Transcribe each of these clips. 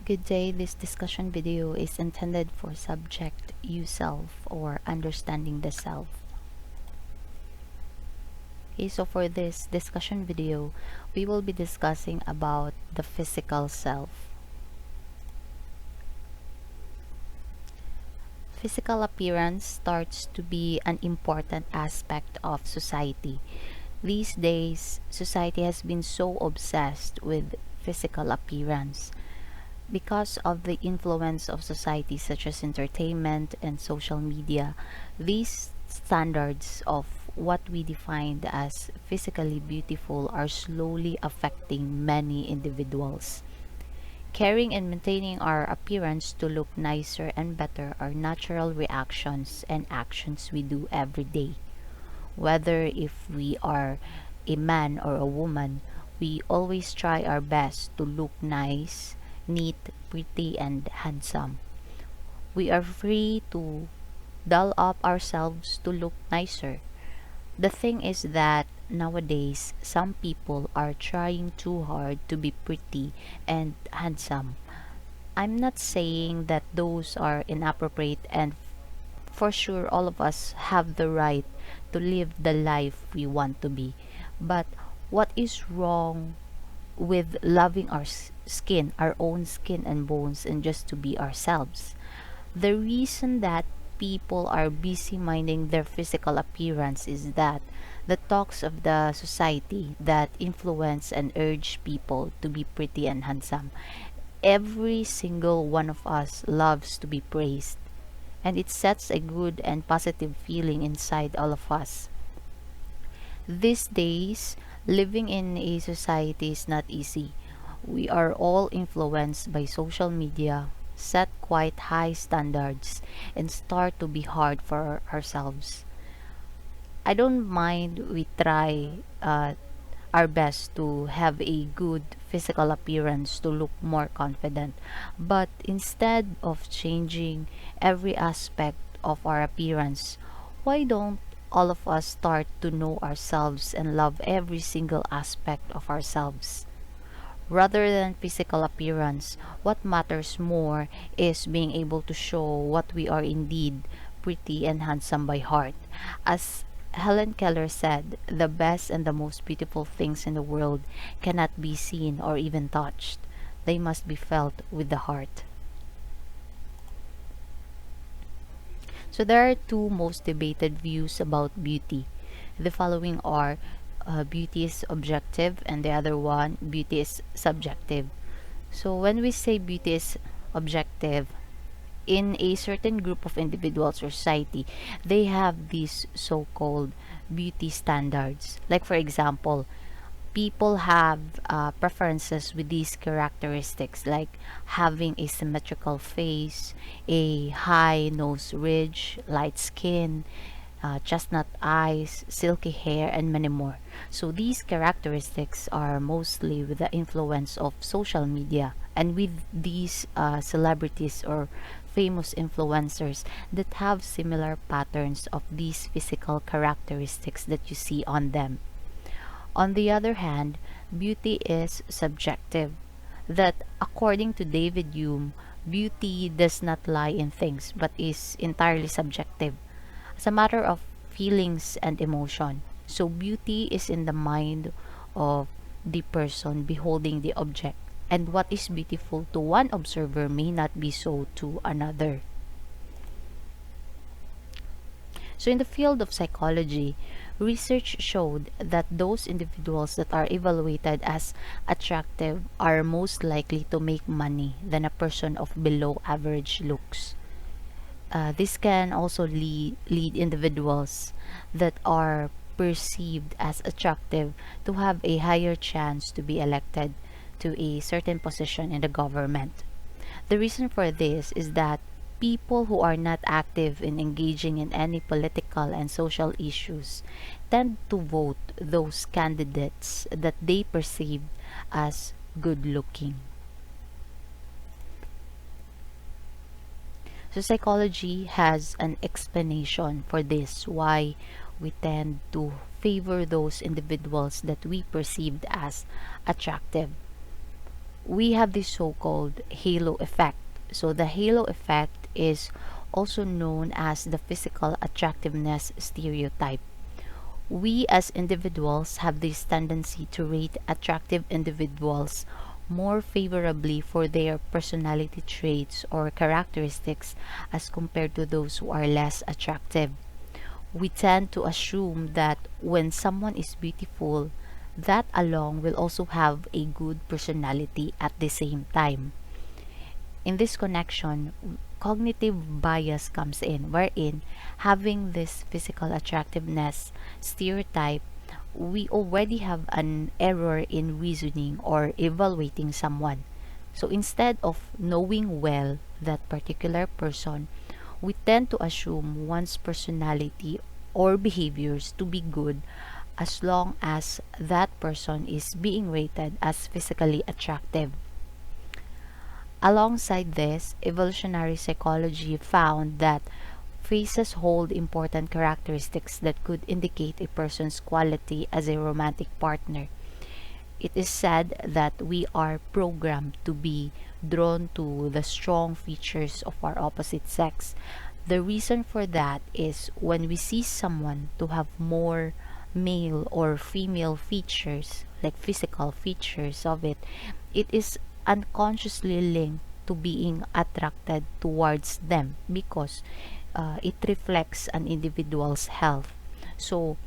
Good day. This discussion video is intended for subject you self or understanding the self. Okay, so for this discussion video, we will be discussing about the physical self. Physical appearance starts to be an important aspect of society. These days, society has been so obsessed with physical appearance. Because of the influence of society such as entertainment and social media, these standards of what we defined as physically beautiful are slowly affecting many individuals. Caring and maintaining our appearance to look nicer and better are natural reactions and actions we do every day. Whether if we are a man or a woman, we always try our best to look nice, neat, pretty, and handsome. We are free to doll up ourselves to look nicer. The thing is that nowadays, some people are trying too hard to be pretty and handsome. I'm not saying that those are inappropriate, and for sure all of us have the right to live the life we want to be. But what is wrong with loving our skin, our own skin and bones, and just to be ourselves? The reason that people are busy minding their physical appearance is that the talks of the society that influence and urge people to be pretty and handsome. Every single one of us loves to be praised, and it sets a good and positive feeling inside all of us. These days, living in a society is not easy. We are all influenced by social media, set quite high standards, and start to be hard for ourselves. I don't mind we try our best to have a good physical appearance to look more confident. But instead of changing every aspect of our appearance, why don't all of us start to know ourselves and love every single aspect of ourselves? Rather than physical appearance, what matters more is being able to show what we are indeed, pretty and handsome by heart. As Helen Keller said, the best and the most beautiful things in the world cannot be seen or even touched. They must be felt with the heart. So there are two most debated views about beauty. The following are beauty is objective, and the other one, beauty is subjective. So when we say beauty is objective, in a certain group of individuals or society, they have these so-called beauty standards. Like for example, people have preferences with these characteristics, like having a symmetrical face, a high nose ridge, light skin, chestnut eyes, silky hair, and many more. So these characteristics are mostly with the influence of social media and with these celebrities or famous influencers that have similar patterns of these physical characteristics that you see on them. On the other hand, beauty is subjective. That according to David Hume, beauty does not lie in things but is entirely subjective, as a matter of feelings and emotion. So beauty is in the mind of the person beholding the object, and what is beautiful to one observer may not be so to another. So in the field of psychology, research showed that those individuals that are evaluated as attractive are most likely to make money than a person of below average looks. This can also lead individuals that are perceived as attractive to have a higher chance to be elected to a certain position in the government. The reason for this is that people who are not active in engaging in any political and social issues tend to vote those candidates that they perceive as good looking. So psychology has an explanation for this, why we tend to favor those individuals that we perceived as attractive. we have this so-called halo effect. So the halo effect is also known as the physical attractiveness stereotype. We as individuals have this tendency to rate attractive individuals more favorably for their personality traits or characteristics as compared to those who are less attractive. We tend to assume that when someone is beautiful, that alone will also have a good personality at the same time. In this connection, cognitive bias comes in, wherein having this physical attractiveness stereotype, we already have an error in reasoning or evaluating someone. So instead of knowing well that particular person, we tend to assume one's personality or behaviors to be good as long as that person is being rated as physically attractive. Alongside this, evolutionary psychology found that faces hold important characteristics that could indicate a person's quality as a romantic partner. It is said that we are programmed to be drawn to the strong features of our opposite sex. The reason for that is when we see someone to have more male or female features, like physical features of it, it is unconsciously linked to being attracted towards them because it reflects an individual's health. So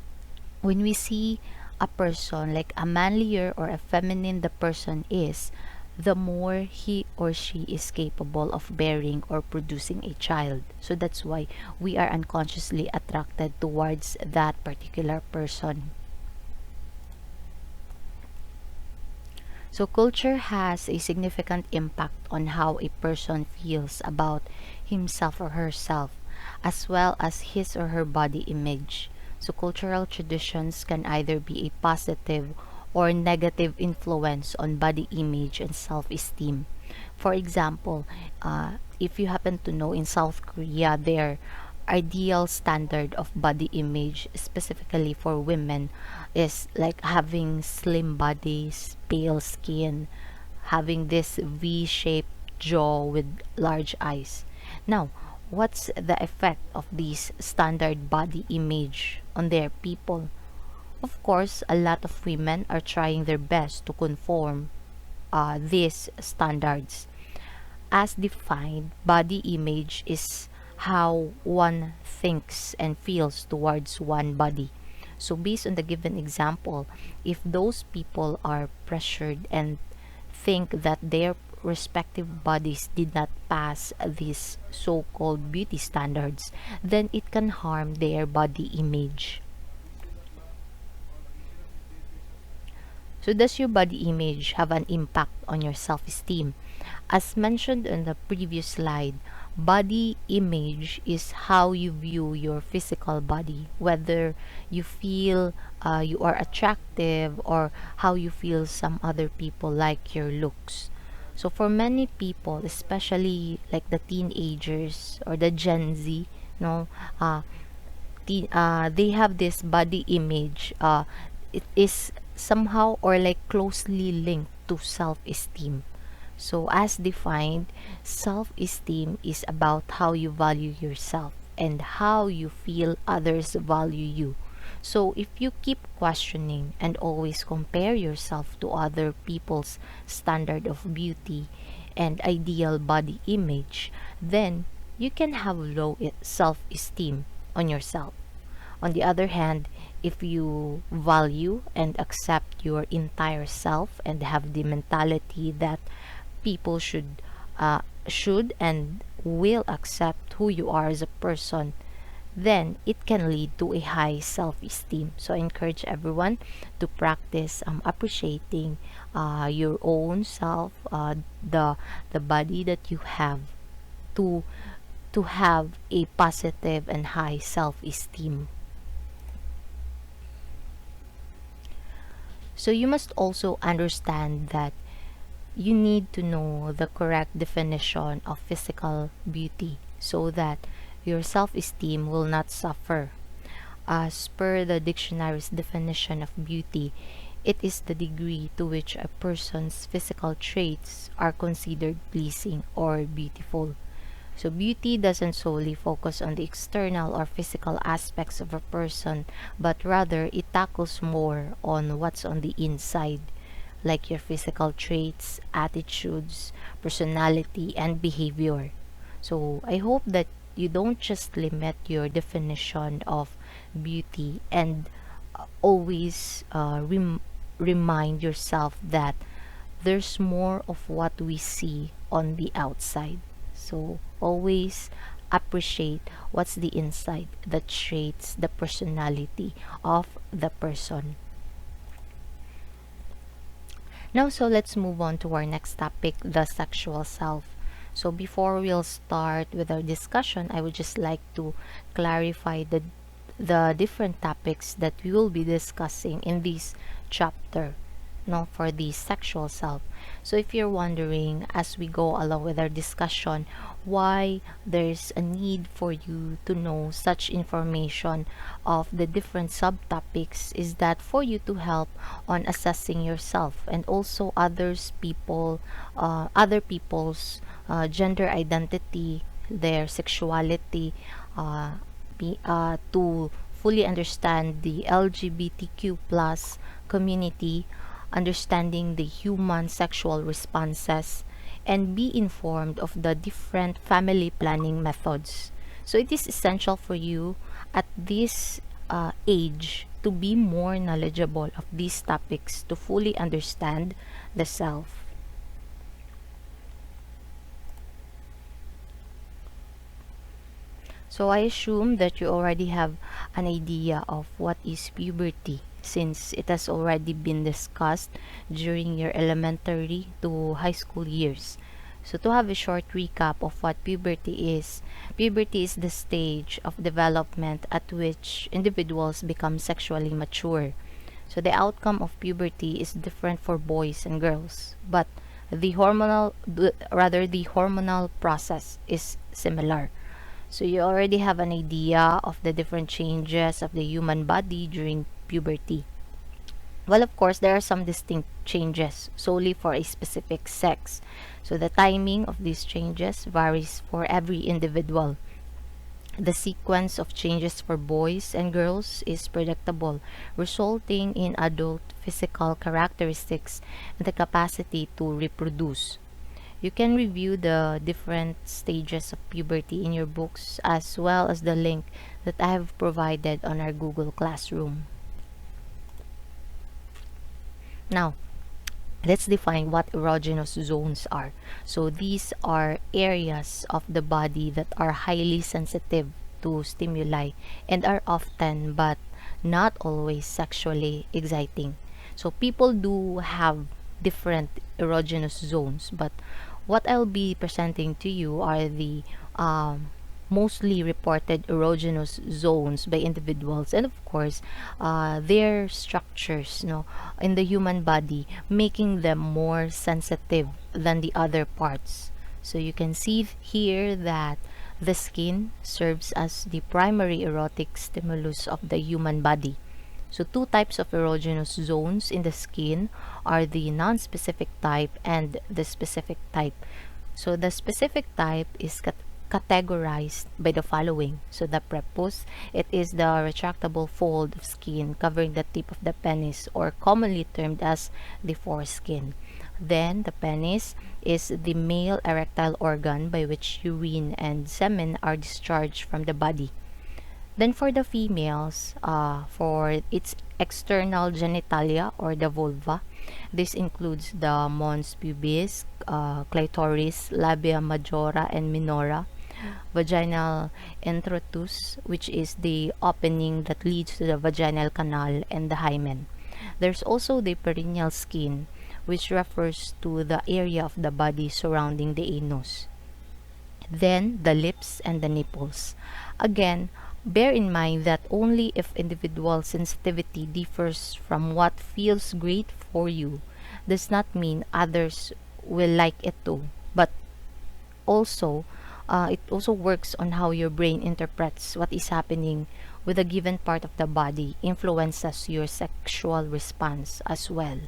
when we see a person, like a manlier or a feminine the person is, the more he or she is capable of bearing or producing a child. So that's why we are unconsciously attracted towards that particular person. So culture has a significant impact on how a person feels about himself or herself, as well as his or her body image. So cultural traditions can either be a positive or negative influence on body image and self-esteem. For example, if you happen to know, in South Korea, their ideal standard of body image, specifically for women, is like having slim bodies, pale skin, having this V-shaped jaw with large eyes. Now, what's the effect of this standard body image on their people? Of course, a lot of women are trying their best to conform these standards. As defined, body image is how one thinks and feels towards one body. So, based on the given example, if those people are pressured and think that their respective bodies did not pass these so called beauty standards, then it can harm their body image. So, does your body image have an impact on your self esteem? As mentioned in the previous slide, body image is how you view your physical body, whether you feel you are attractive or how you feel some other people like your looks. So, for many people, especially like the teenagers or the Gen Z, no, uh, they have this body image. It is somehow or like closely linked to self-esteem. So, as defined, self esteem is about how you value yourself and how you feel others value you. So, if you keep questioning and always compare yourself to other people's standard of beauty and ideal body image, then you can have low self esteem on yourself. On the other hand, if you value and accept your entire self and have the mentality that people should and will accept who you are as a person, then it can lead to a high self-esteem. So I encourage everyone to practice appreciating your own self, the body that you have, to have a positive and high self-esteem. So you must also understand that you need to know the correct definition of physical beauty so that your self-esteem will not suffer. As per the dictionary's definition of beauty, It is the degree to which a person's physical traits are considered pleasing or beautiful. So beauty doesn't solely focus on the external or physical aspects of a person, but rather it tackles more on what's on the inside, like your physical traits, attitudes, personality, and behavior. So I hope that you don't just limit your definition of beauty and always remind yourself that there's more of what we see on the outside. So always appreciate what's the inside, the traits, the personality of the person. Now, so let's move on to our next topic, the sexual self. So before we'll start with our discussion, I would just like to clarify the different topics that we will be discussing in this chapter, no, for the sexual self. So if you're wondering as we go along with our discussion why there's a need for you to know such information of the different subtopics, is that for you to help on assessing yourself and also other people's gender identity, their sexuality, to fully understand the LGBTQ plus community, understanding the human sexual responses, and be informed of the different family planning methods. So it is essential for you at this age to be more knowledgeable of these topics to fully understand the self. So I assume that you already have an idea of what is puberty, since it has already been discussed during your elementary to high school years. So to have a short recap of what puberty is the stage of development at which individuals become sexually mature. So the outcome of puberty is different for boys and girls, but the hormonal process is similar. So you already have an idea of the different changes of the human body during puberty. Well, of course, there are some distinct changes solely for a specific sex. So the timing of these changes varies for every individual. The sequence of changes for boys and girls is predictable, resulting in adult physical characteristics and the capacity to reproduce. You can review the different stages of puberty in your books as well as the link that I have provided on our Google Classroom. Now, let's define what erogenous zones are. So these are areas of the body that are highly sensitive to stimuli and are often but not always sexually exciting. So people do have different erogenous zones, but what I'll be presenting to you are the mostly reported erogenous zones by individuals, and of course their structures, in the human body, making them more sensitive than the other parts. So you can see here that the skin serves as the primary erotic stimulus of the human body. So two types of erogenous zones in the skin are the non-specific type and the specific type. So the specific type is categorized by the following. So the prepuce, it is the retractable fold of skin covering the tip of the penis, or commonly termed as the foreskin. Then the penis is the male erectile organ by which urine and semen are discharged from the body. Then for the females, for its external genitalia or the vulva, this includes the mons pubis, clitoris, labia majora and minora, vaginal introitus, which is the opening that leads to the vaginal canal, and the hymen. There's also the perineal skin, which refers to the area of the body surrounding the anus. Then the lips and the nipples. Again, bear in mind that only if individual sensitivity differs from what feels great for you does not mean others will like it too. But also, it also works on how your brain interprets what is happening with a given part of the body influences your sexual response as well.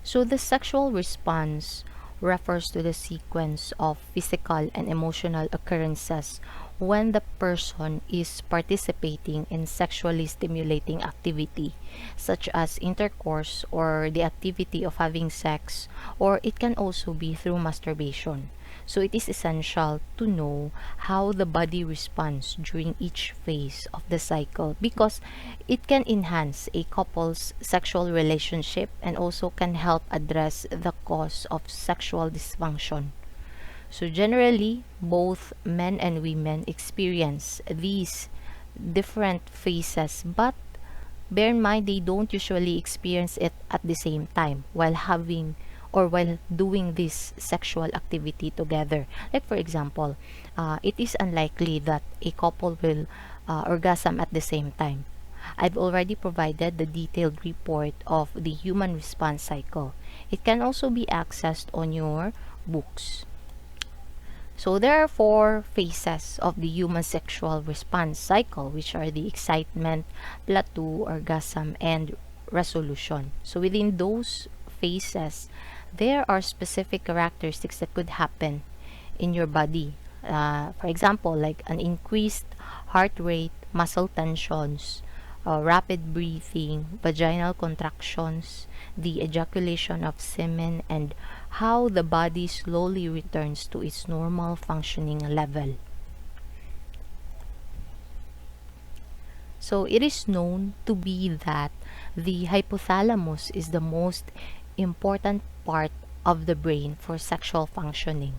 So the sexual response refers to the sequence of physical and emotional occurrences when the person is participating in sexually stimulating activity, such as intercourse or the activity of having sex, or it can also be through masturbation. So it is essential to know how the body responds during each phase of the cycle, because it can enhance a couple's sexual relationship and also can help address the cause of sexual dysfunction. So generally, both men and women experience these different phases, but bear in mind they don't usually experience it at the same time while having or while doing this sexual activity together. Like for example, it is unlikely that a couple will orgasm at the same time. I've already provided the detailed report of the human response cycle. It can also be accessed on your books. So there are four phases of the human sexual response cycle, which are the excitement, plateau, orgasm, and resolution. So within those phases, there are specific characteristics that could happen in your body. For example, like an increased heart rate, muscle tensions, rapid breathing, vaginal contractions, the ejaculation of semen, and how the body slowly returns to its normal functioning level. So it is known to be that the hypothalamus is the most important part of the brain for sexual functioning.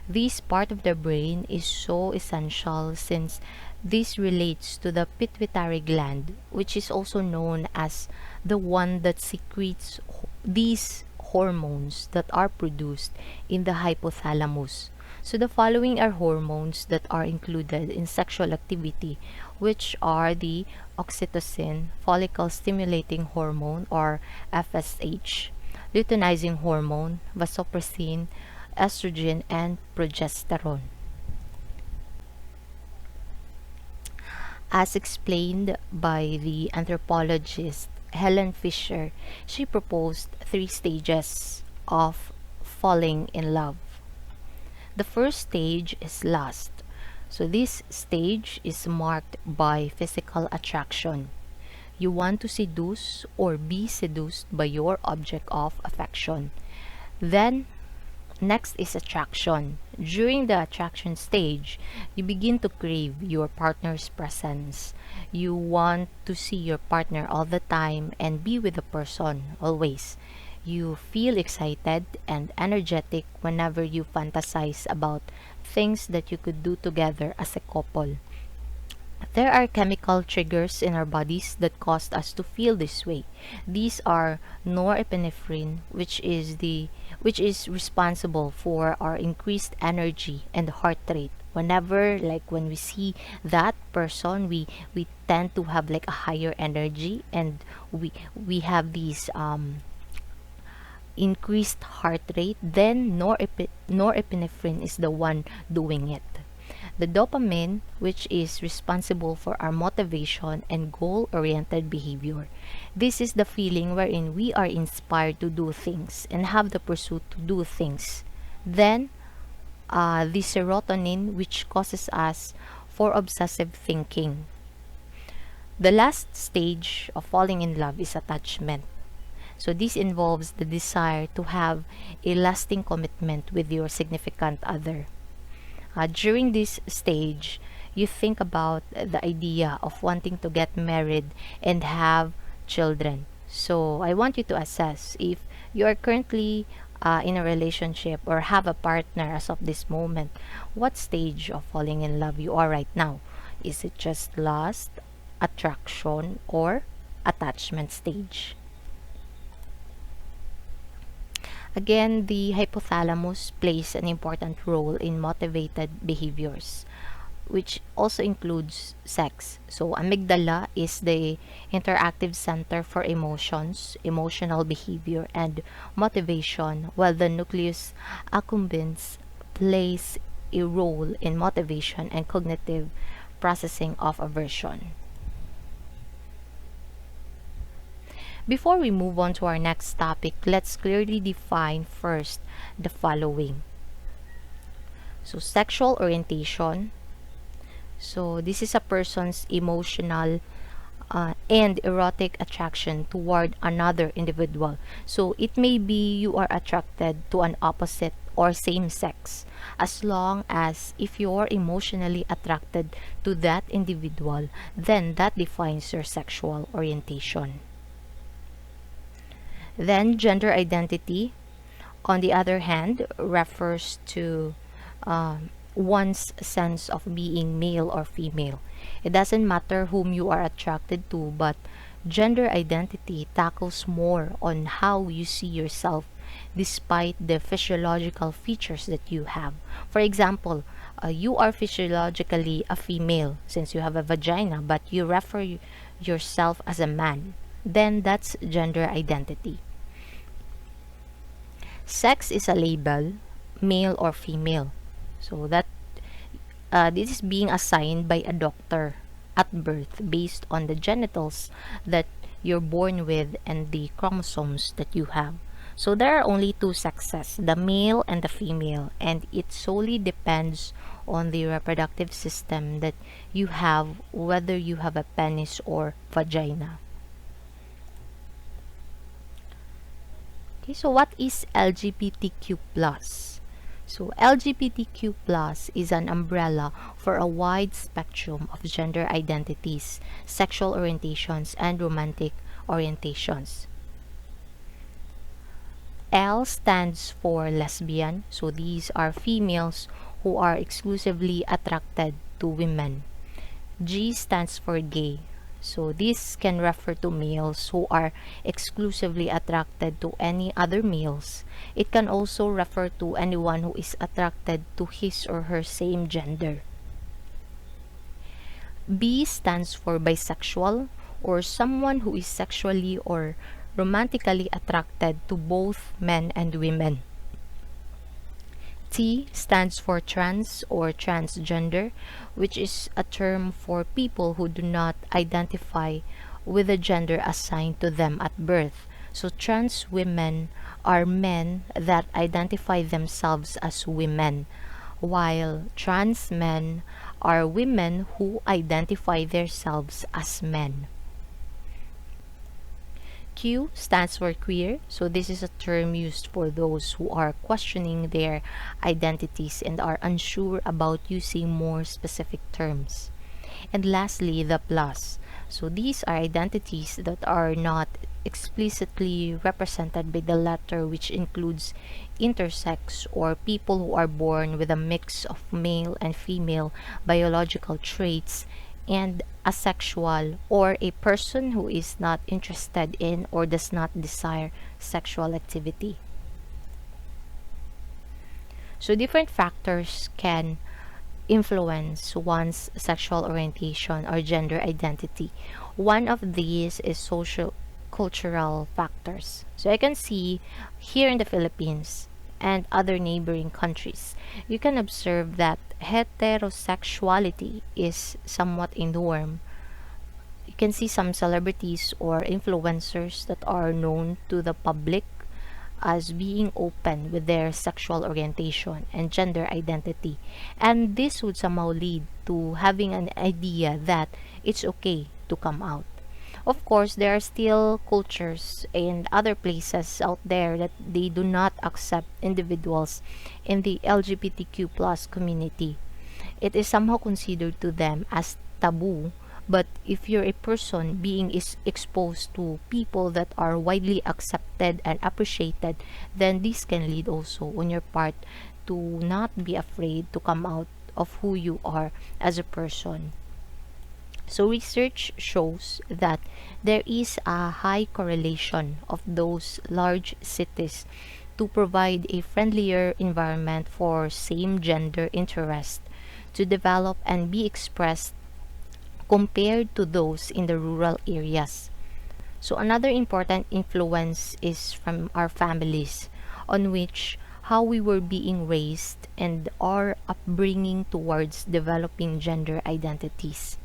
This part of the brain is so essential since this relates to the pituitary gland, which is also known as the one that secretes these hormones that are produced in the hypothalamus. So the following are hormones that are included in sexual activity, which are the oxytocin, follicle stimulating hormone or FSH, luteinizing hormone, vasopressin, estrogen, and progesterone. As explained by the anthropologist Helen Fisher, she proposed three stages of falling in love. The first stage is lust. So this stage is marked by physical attraction. You want to seduce or be seduced by your object of affection. Then next is attraction. During the attraction stage, you begin to crave your partner's presence. You want to see your partner all the time and be with the person always. You feel excited and energetic whenever you fantasize about things that you could do together as a couple. There are chemical triggers in our bodies that cause us to feel this way. These are norepinephrine, which is responsible for our increased energy and heart rate. Whenever, like when we see that person, we tend to have like a higher energy, and we have these increased heart rate. Then norepinephrine is the one doing it. The dopamine, which is responsible for our motivation and goal-oriented behavior. This is the feeling wherein we are inspired to do things and have the pursuit to do things. Then, the serotonin, which causes us for obsessive thinking. The last stage of falling in love is attachment. So this involves the desire to have a lasting commitment with your significant other. During this stage, you think about the idea of wanting to get married and have children. So I want you to assess if you are currently in a relationship or have a partner as of this moment. What stage of falling in love you are right now? Is it just lust, attraction, or attachment stage? Again, the hypothalamus plays an important role in motivated behaviors, which also includes sex. So, amygdala is the interactive center for emotions, emotional behavior, and motivation, while the nucleus accumbens plays a role in motivation and cognitive processing of aversion. Before we move on to our next topic, let's clearly define first the following. So, sexual orientation. So, this is a person's emotional and erotic attraction toward another individual. So, it may be you are attracted to an opposite or same sex, as long as if you're emotionally attracted to that individual, then that defines your sexual orientation. Then, gender identity, on the other hand, refers to one's sense of being male or female. It doesn't matter whom you are attracted to, but gender identity tackles more on how you see yourself despite the physiological features that you have. For example, you are physiologically a female since you have a vagina, but you refer yourself as a man. Then that's gender identity. Sex is a label, male or female. So that this is being assigned by a doctor at birth based on the genitals that you're born with and the chromosomes that you have. So there are only two sexes, the male and the female, and it solely depends on the reproductive system that you have, whether you have a penis or vagina. Okay, so what is LGBTQ plus? So LGBTQ plus is an umbrella for a wide spectrum of gender identities, sexual orientations, and romantic orientations. L stands for lesbian, so these are females who are exclusively attracted to women. G stands for gay, so this can refer to males who are exclusively attracted to any other males. It can also refer to anyone who is attracted to his or her same gender. B stands for bisexual, or someone who is sexually or romantically attracted to both men and women. T stands for trans or transgender, which is a term for people who do not identify with the gender assigned to them at birth. So trans women are men that identify themselves as women, while trans men are women who identify themselves as men. Q stands for queer, so this is a term used for those who are questioning their identities and are unsure about using more specific terms. And lastly, the plus. So these are identities that are not explicitly represented by the letter, which includes intersex or people who are born with a mix of male and female biological traits, and asexual, or a person who is not interested in or does not desire sexual activity. So different factors can influence one's sexual orientation or gender identity. One of these is social cultural factors. So I can see here in the Philippines and other neighboring countries, you can observe that heterosexuality is somewhat a norm. You can see some celebrities or influencers that are known to the public as being open with their sexual orientation and gender identity. And this would somehow lead to having an idea that it's okay to come out. Of course, there are still cultures and other places out there that they do not accept individuals in the LGBTQ plus community. It is somehow considered to them as taboo. But if you're a person being is exposed to people that are widely accepted and appreciated, then this can lead also on your part to not be afraid to come out of who you are as a person. So research shows that there is a high correlation of those large cities to provide a friendlier environment for same gender interest to develop and be expressed compared to those in the rural areas. So another important influence is from our families, on which how we were being raised, and our upbringing towards developing gender identities.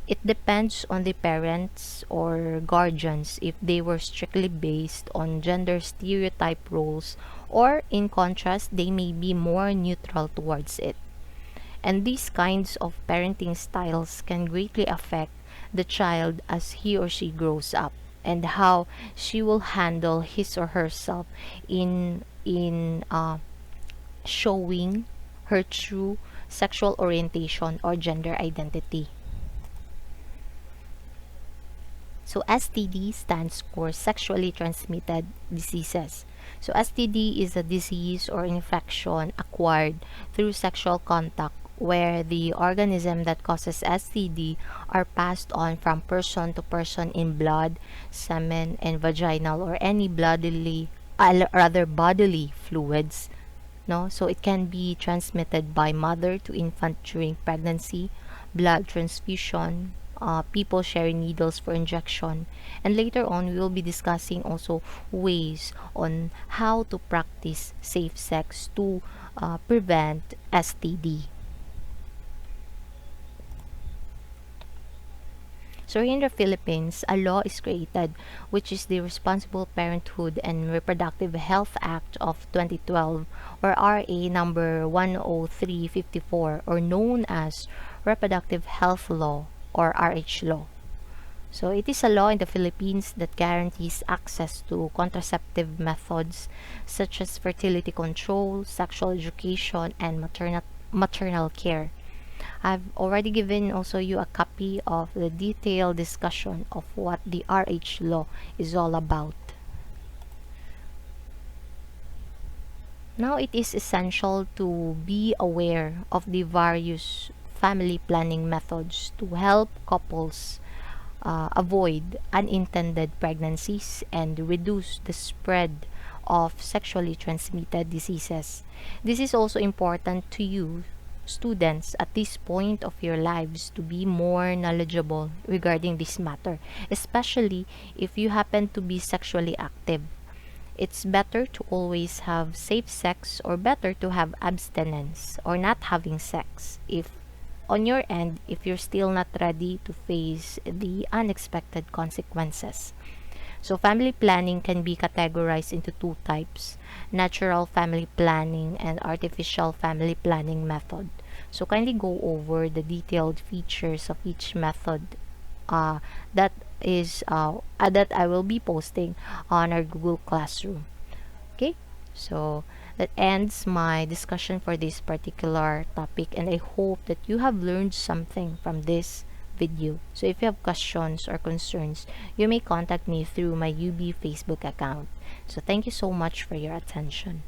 It depends on the parents or guardians if they were strictly based on gender stereotype roles, or in contrast, they may be more neutral towards it. And these kinds of parenting styles can greatly affect the child as he or she grows up, and how she will handle his or herself in showing her true sexual orientation or gender identity. So STD stands for sexually transmitted diseases. So STD is a disease or infection acquired through sexual contact, where the organism that causes STD are passed on from person to person in blood, semen, and vaginal or any bodily fluids. No, so it can be transmitted by mother to infant during pregnancy, blood transfusion, people sharing needles for injection, and later on we will be discussing also ways on how to practice safe sex to prevent STD. So here in the Philippines, a law is created, which is the Responsible Parenthood and Reproductive Health Act of 2012, or RA number 10354, or known as Reproductive Health Law, or RH Law. So it is a law in the Philippines that guarantees access to contraceptive methods such as fertility control, sexual education, and maternal care. I've already given also you a copy of the detailed discussion of what the RH law is all about. Now it is essential to be aware of the various family planning methods to help couples avoid unintended pregnancies and reduce the spread of sexually transmitted diseases. This is also important to you, students, at this point of your lives, to be more knowledgeable regarding this matter, especially if you happen to be sexually active. It's better to always have safe sex, or better to have abstinence or not having sex if on your end, if you're still not ready to face the unexpected consequences. So family planning can be categorized into two types: natural family planning and artificial family planning method. So kindly go over the detailed features of each method uh, that that I will be posting on our Google Classroom. Okay, so that ends my discussion for this particular topic, and I hope that you have learned something from this video. So if you have questions or concerns, you may contact me through my UB Facebook account. So thank you so much for your attention.